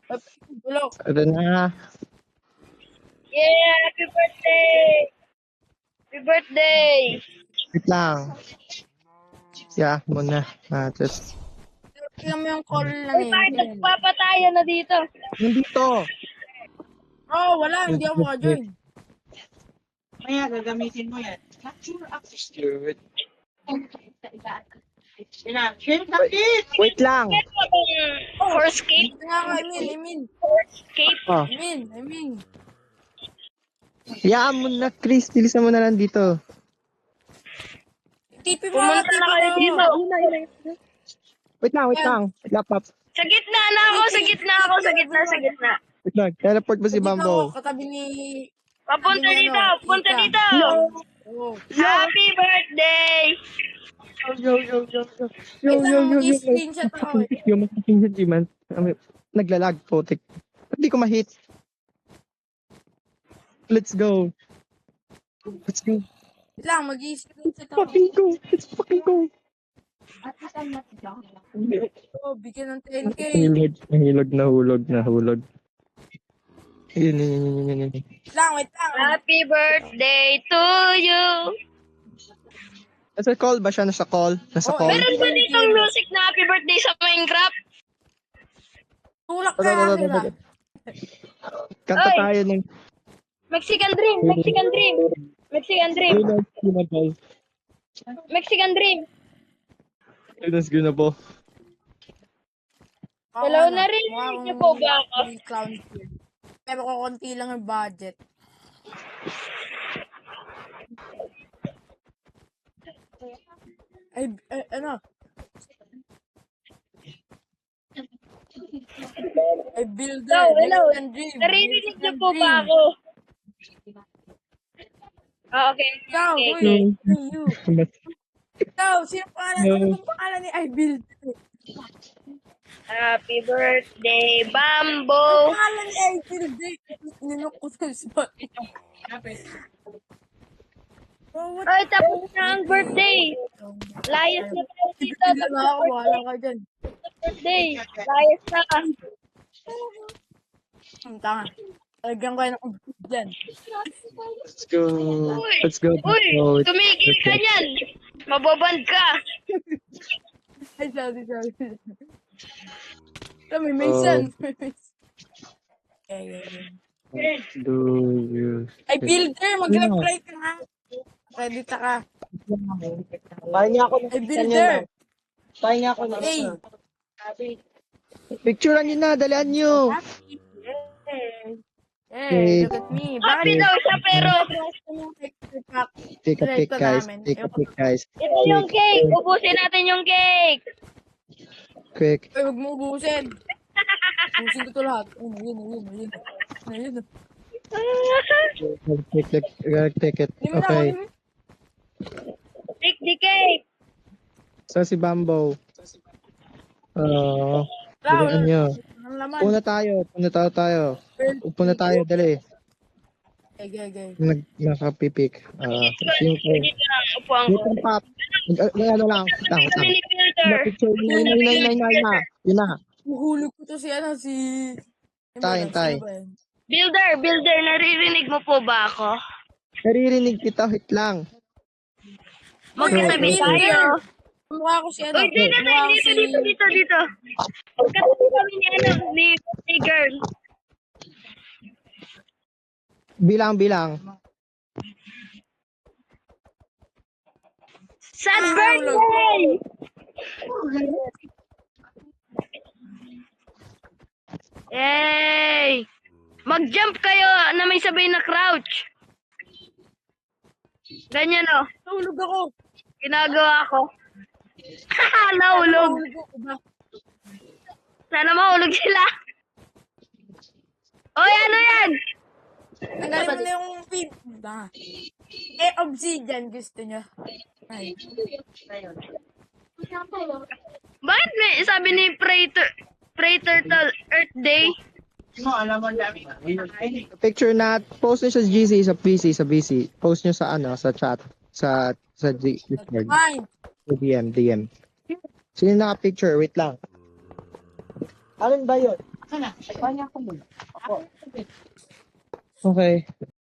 Bulok. Ano na? Yeah, happy birthday! Happy birthday! Wait lang. Yeah, muna. Just... Tingnan mo yung call lang Uy, eh. bakit nagpapatayan na dito? Nandito! Oh, wala. Hindi ako maka-join. Maya, gagamitin mo yan. Capture access. Wait, Share kapit! wait lang! Meron ka bang Horsecape? Ito nga ako, Emin. Horsecape? Oh, Emin. hayaan mo na, Chris. Bilisan mo na lang dito. TP mo ako, Pumunta na kayo dito. Wait lang. Laptop. Sa gitna na ako, sa gitna. Wait lang. Teleport ba si Dito ako, Bambo? katabi ni... Papunta Sabi niya, dito, punta Ika. dito. Oh. Happy birthday! Yo. Mag-screenshot ako. Yung hindi man. Naglalag, putik. Ba't di ko ma-hit? Let's go. Wait lang, mag-screenshot ako. Let's fucking go. Oh, bigyan ng 10K. Nahulog. Yun. Wait lang. Happy birthday to you! Nasa call ba siya? Nasa call? Oh, Meron ba ditong music na happy birthday sa Minecraft? Tulak ka akin ah. Kanta Oy. tayo ng... Mexican Dream! Let's go na po. Hello, narinig niyo po ba ako? Clown kid. Pero kukunti lang ang budget. Ano? Ay, builder. Hello. Mexican Dream. Naririnig niyo Mexican po ba Dream. ako? Okay. Ikaw, Okay. you. Ikaw, sino pangalan? Ano bang pangalan ni I Builder? Happy birthday, Bambo! Ang pangalan ni I Builder. Ninok ko sa spot. Oh, what? Ay, tapos na ang birthday. Layas na tayo dito. Hindi Tapos na na ako, wala ka dyan. birthday. Layas na. Ang tanga. Lagyan ko ng dyan. Let's go. Uy, tumigil ka niyan. Mababand ka. Ay, sorry. May Mason. Ay, Builder, mag-reply ka nga. Ready ka. Pahinga ako ng Ay, Builder. Pahinga ako ng Hey. Picturean nyo na, dalian nyo. Hey, look at me. Happy daw siya pero Take a pic, guys. ito yung cake. Ubusin natin yung cake. Quick. Ay, huwag mo ubusin. Ubusin ko ito lahat. Ayun. Take it. Hindi mo na Okay. ako. Take the cake. So si Bambo. Dalian nyo. Ang laman. Puna tayo. Puna tayo, dali. Okay. Nakapipik. Yung Dito lang, upuan ko. yung pop. Ano lang. Kami ni Filter. Picture. Yun na. Uhulog ko to si Tay. Builder, naririnig mo po ba ako? Naririnig kita, hit lang. Magkatabi tayo. Mukha ko si Uy, dito. Magkatabi kami ni girl. Bilang. Sad birthday! Yay! Mag-jump kayo na may sabay na crouch. Ganyan o. Nahulog ako. Ginagawa ko. Nahulog. Sana mahulog sila. Oy, ano yan? Tanggalin mo na yung feed. Obsidian gusto nyo. Ay. Bakit may sabi ni Pray Turtle Earth Day? Alam mo, dami. Picture na, post nyo sa GC, sa PC. Post nyo sa sa chat. Sa Discord. Fine. DM. Sino naka-picture? Wait lang. Alin ba yun? Aka na. Kanya ko muna. Ako. Okay.